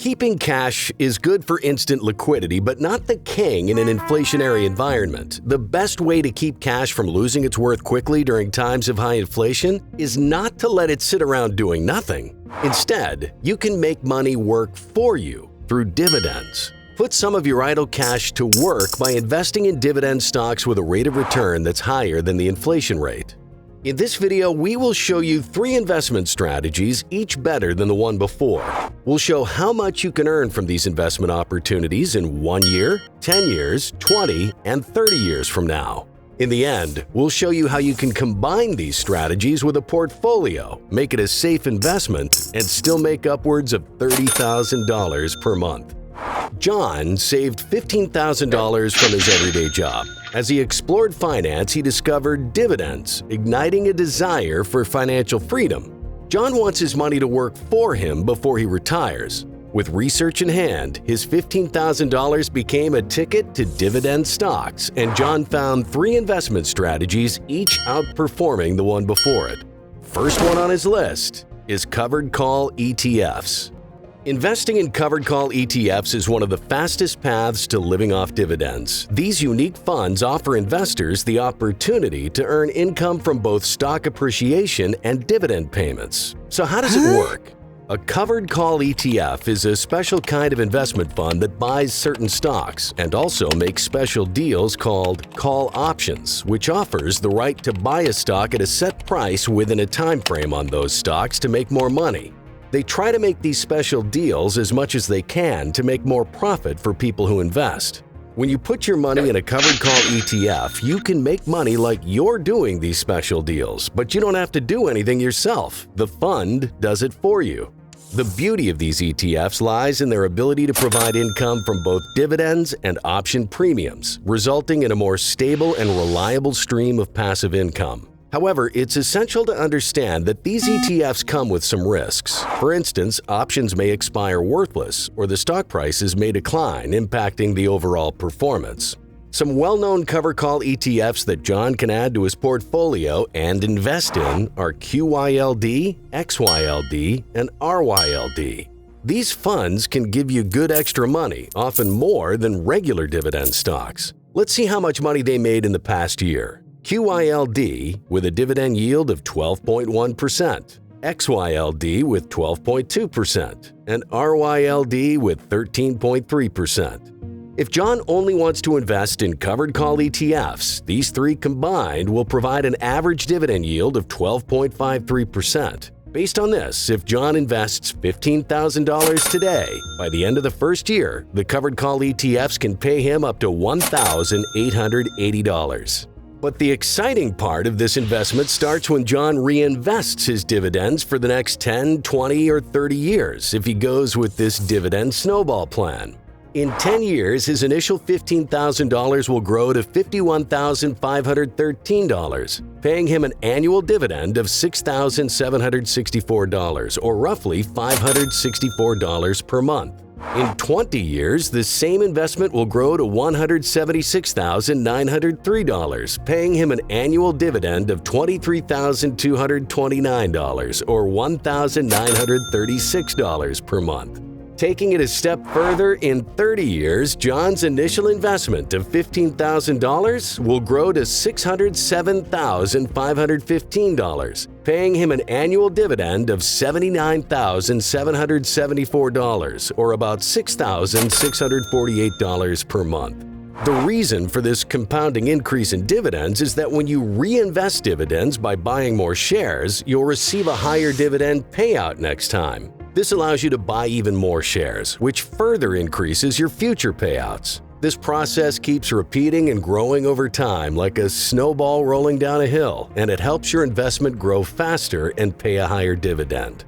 Keeping cash is good for instant liquidity, but not the king in an inflationary environment. The best way to keep cash from losing its worth quickly during times of high inflation is not to let it sit around doing nothing. Instead, you can make money work for you through dividends. Put some of your idle cash to work by investing in dividend stocks with a rate of return that's higher than the inflation rate. In this video, we will show you 3 investment strategies, each better than the one before. We'll show how much you can earn from these investment opportunities in 1 year, 10 years, 20, and 30 years from now. In the end, we'll show you how you can combine these strategies with a portfolio, make it a safe investment, and still make upwards of $30,000 per month. John saved $15,000 from his everyday job. As he explored finance, he discovered dividends, igniting a desire for financial freedom. John wants his money to work for him before he retires. With research in hand, his $15,000 became a ticket to dividend stocks, and John found 3 investment strategies, each outperforming the one before it. First one on his list is covered call ETFs. Investing in covered call ETFs is one of the fastest paths to living off dividends. These unique funds offer investors the opportunity to earn income from both stock appreciation and dividend payments. So how does it work? A covered call ETF is a special kind of investment fund that buys certain stocks and also makes special deals called call options, which offers the right to buy a stock at a set price within a time frame on those stocks to make more money. They try to make these special deals as much as they can to make more profit for people who invest. When you put your money in a covered call ETF, you can make money like you're doing these special deals, but you don't have to do anything yourself. The fund does it for you. The beauty of these ETFs lies in their ability to provide income from both dividends and option premiums, resulting in a more stable and reliable stream of passive income. However, it's essential to understand that these ETFs come with some risks. For instance, options may expire worthless, or the stock prices may decline, impacting the overall performance. Some well-known covered call ETFs that John can add to his portfolio and invest in are QYLD, XYLD, and RYLD. These funds can give you good extra money, often more than regular dividend stocks. Let's see how much money they made in the past year. QYLD with a dividend yield of 12.1%, XYLD with 12.2%, and RYLD with 13.3%. If John only wants to invest in covered call ETFs, these 3 combined will provide an average dividend yield of 12.53%. Based on this, if John invests $15,000 today, by the end of the first year, the covered call ETFs can pay him up to $1,880. But the exciting part of this investment starts when John reinvests his dividends for the next 10, 20, or 30 years if he goes with this dividend snowball plan. In 10 years, his initial $15,000 will grow to $51,513, paying him an annual dividend of $6,764, or roughly $564 per month. In 20 years, the same investment will grow to $176,903, paying him an annual dividend of $23,229, or $1,936 per month. Taking it a step further, in 30 years, John's initial investment of $15,000 will grow to $607,515, paying him an annual dividend of $79,774, or about $6,648 per month. The reason for this compounding increase in dividends is that when you reinvest dividends by buying more shares, you'll receive a higher dividend payout next time. This allows you to buy even more shares, which further increases your future payouts. This process keeps repeating and growing over time like a snowball rolling down a hill, and it helps your investment grow faster and pay a higher dividend.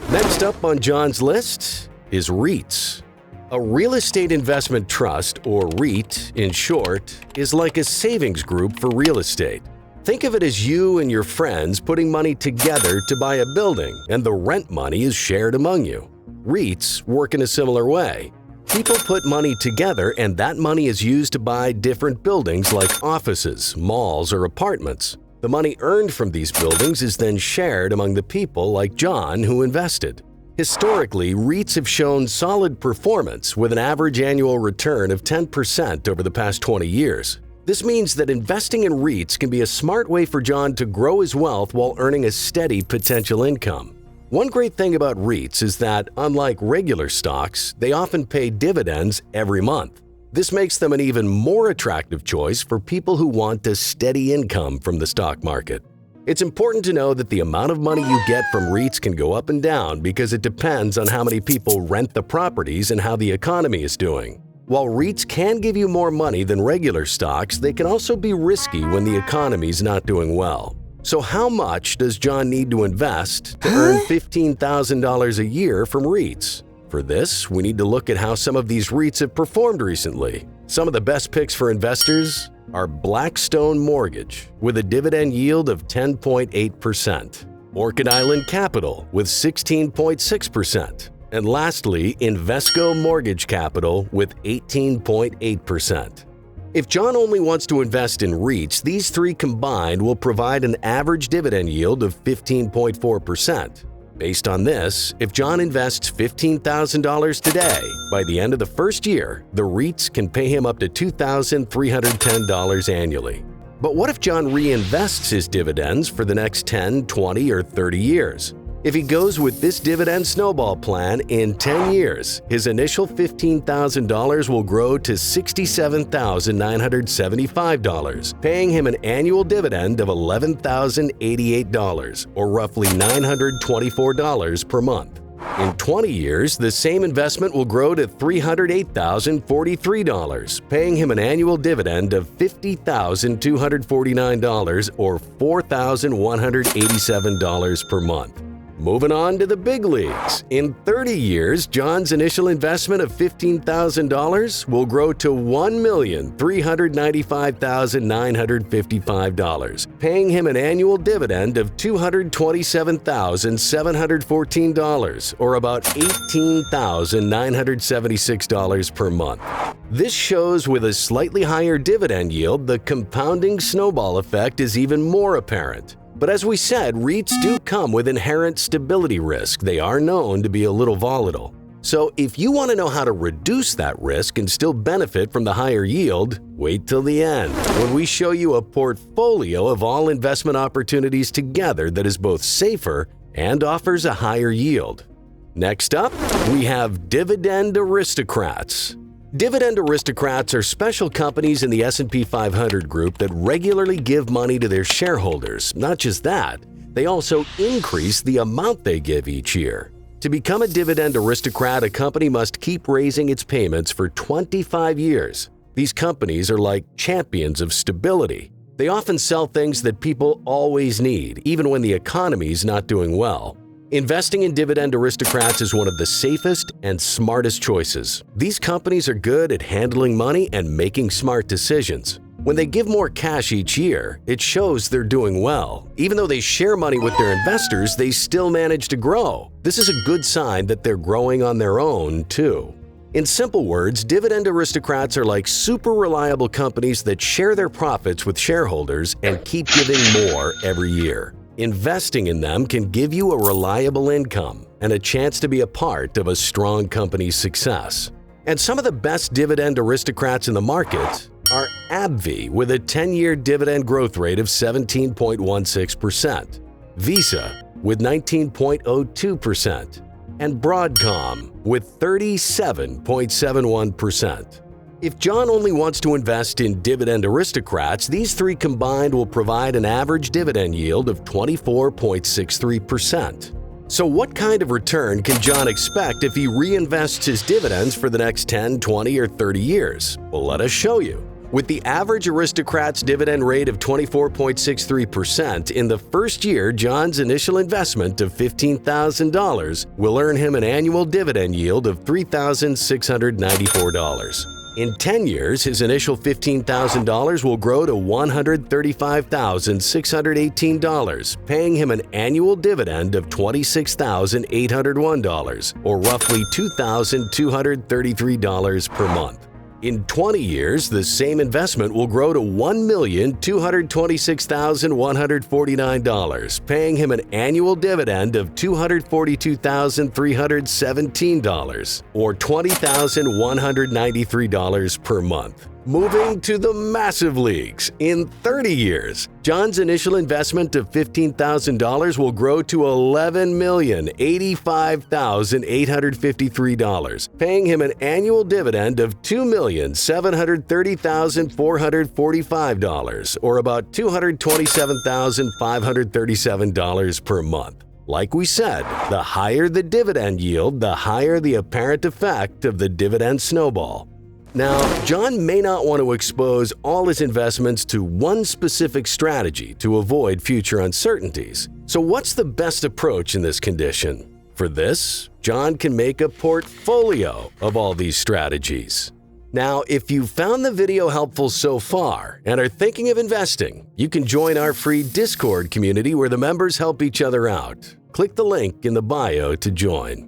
Next up on John's list is REITs. A real estate investment trust, or REIT in short, is like a savings group for real estate. Think of it as you and your friends putting money together to buy a building, and the rent money is shared among you. REITs work in a similar way. People put money together, and that money is used to buy different buildings like offices, malls, or apartments. The money earned from these buildings is then shared among the people like John who invested. Historically, REITs have shown solid performance with an average annual return of 10% over the past 20 years. This means that investing in REITs can be a smart way for John to grow his wealth while earning a steady potential income. One great thing about REITs is that, unlike regular stocks, they often pay dividends every month. This makes them an even more attractive choice for people who want a steady income from the stock market. It's important to know that the amount of money you get from REITs can go up and down because it depends on how many people rent the properties and how the economy is doing. While REITs can give you more money than regular stocks, they can also be risky when the economy's not doing well. So how much does John need to invest to earn $15,000 a year from REITs? For this, we need to look at how some of these REITs have performed recently. Some of the best picks for investors are Blackstone Mortgage with a dividend yield of 10.8%, Orchid Island Capital with 16.6%, and lastly, Invesco Mortgage Capital with 18.8%. If John only wants to invest in REITs, these three combined will provide an average dividend yield of 15.4%. Based on this, if John invests $15,000 today, by the end of the first year, the REITs can pay him up to $2,310 annually. But what if John reinvests his dividends for the next 10, 20, or 30 years? If he goes with this dividend snowball plan, in 10 years, his initial $15,000 will grow to $67,975, paying him an annual dividend of $11,088, or roughly $924 per month. In 20 years, the same investment will grow to $308,043, paying him an annual dividend of $50,249, or $4,187 per month. Moving on to the big leagues. In 30 years, John's initial investment of $15,000 will grow to $1,395,955, paying him an annual dividend of $227,714, or about $18,976 per month. This shows with a slightly higher dividend yield, the compounding snowball effect is even more apparent. But as we said, REITs do come with inherent stability risk. They are known to be a little volatile. So if you want to know how to reduce that risk and still benefit from the higher yield, wait till the end, when we show you a portfolio of all investment opportunities together that is both safer and offers a higher yield. Next up, we have Dividend Aristocrats. Dividend Aristocrats are special companies in the S&P 500 group that regularly give money to their shareholders. Not just that, they also increase the amount they give each year. To become a Dividend Aristocrat, a company must keep raising its payments for 25 years. These companies are like champions of stability. They often sell things that people always need, even when the economy is not doing well. Investing in Dividend Aristocrats is one of the safest and smartest choices. These companies are good at handling money and making smart decisions. When they give more cash each year, it shows they're doing well. Even though they share money with their investors, they still manage to grow. This is a good sign that they're growing on their own, too. In simple words, Dividend Aristocrats are like super reliable companies that share their profits with shareholders and keep giving more every year. Investing in them can give you a reliable income and a chance to be a part of a strong company's success. And some of the best Dividend Aristocrats in the market are AbbVie with a 10-year dividend growth rate of 17.16%, Visa with 19.02%, and Broadcom with 37.71%. If John only wants to invest in Dividend Aristocrats, these three combined will provide an average dividend yield of 24.63%. So what kind of return can John expect if he reinvests his dividends for the next 10, 20, or 30 years? Well, let us show you. With the average Aristocrats dividend rate of 24.63%, in the first year, John's initial investment of $15,000 will earn him an annual dividend yield of $3,694. In 10 years, his initial $15,000 will grow to $135,618, paying him an annual dividend of $26,801, or roughly $2,233 per month. In 20 years, the same investment will grow to $1,226,149, paying him an annual dividend of $242,317, or $20,193 per month. Moving to the massive leagues, in 30 years, John's initial investment of $15,000 will grow to $11,085,853, paying him an annual dividend of $2,730,445, or about $227,537 per month. Like we said, the higher the dividend yield, the higher the apparent effect of the dividend snowball. Now, John may not want to expose all his investments to one specific strategy to avoid future uncertainties. So what's the best approach in this condition? For this, John can make a portfolio of all these strategies. Now, if you found the video helpful so far and are thinking of investing, you can join our free Discord community where the members help each other out. Click the link in the bio to join.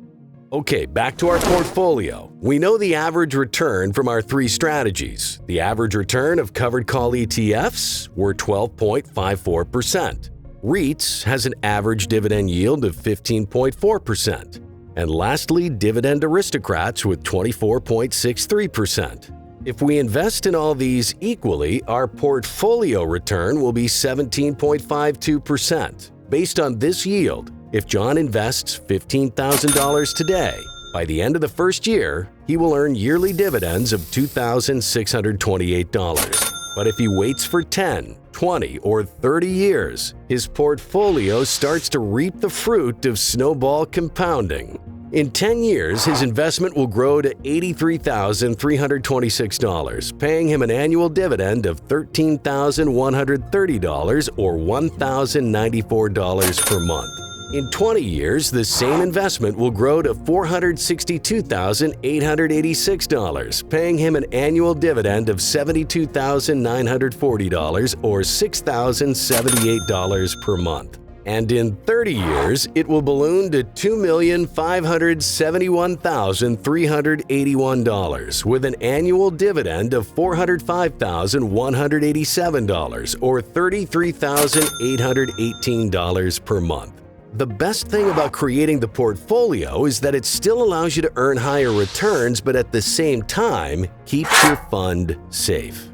Okay, back to our portfolio. We know the average return from our three strategies. The average return of covered call ETFs were 12.54%. REITs has an average dividend yield of 15.4%. And lastly, Dividend Aristocrats with 24.63%. If we invest in all these equally, our portfolio return will be 17.52%. Based on this yield, if John invests $15,000 today, by the end of the first year, he will earn yearly dividends of $2,628. But if he waits for 10, 20, or 30 years, his portfolio starts to reap the fruit of snowball compounding. In 10 years, his investment will grow to $83,326, paying him an annual dividend of $13,130 or $1,094 per month. In 20 years, the same investment will grow to $462,886, paying him an annual dividend of $72,940 or $6,078 per month. And in 30 years, it will balloon to $2,571,381 with an annual dividend of $405,187 or $33,818 per month. The best thing about creating the portfolio is that it still allows you to earn higher returns, but at the same time, keeps your fund safe.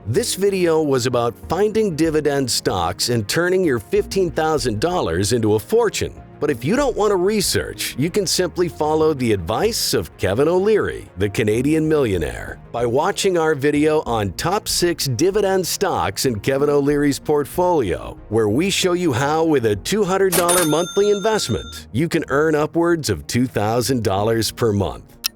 This video was about finding dividend stocks and turning your $15,000 into a fortune. But if you don't want to research, you can simply follow the advice of Kevin O'Leary, the Canadian millionaire, by watching our video on Top 6 Dividend Stocks in Kevin O'Leary's portfolio, where we show you how with a $200 monthly investment, you can earn upwards of $2,000 per month.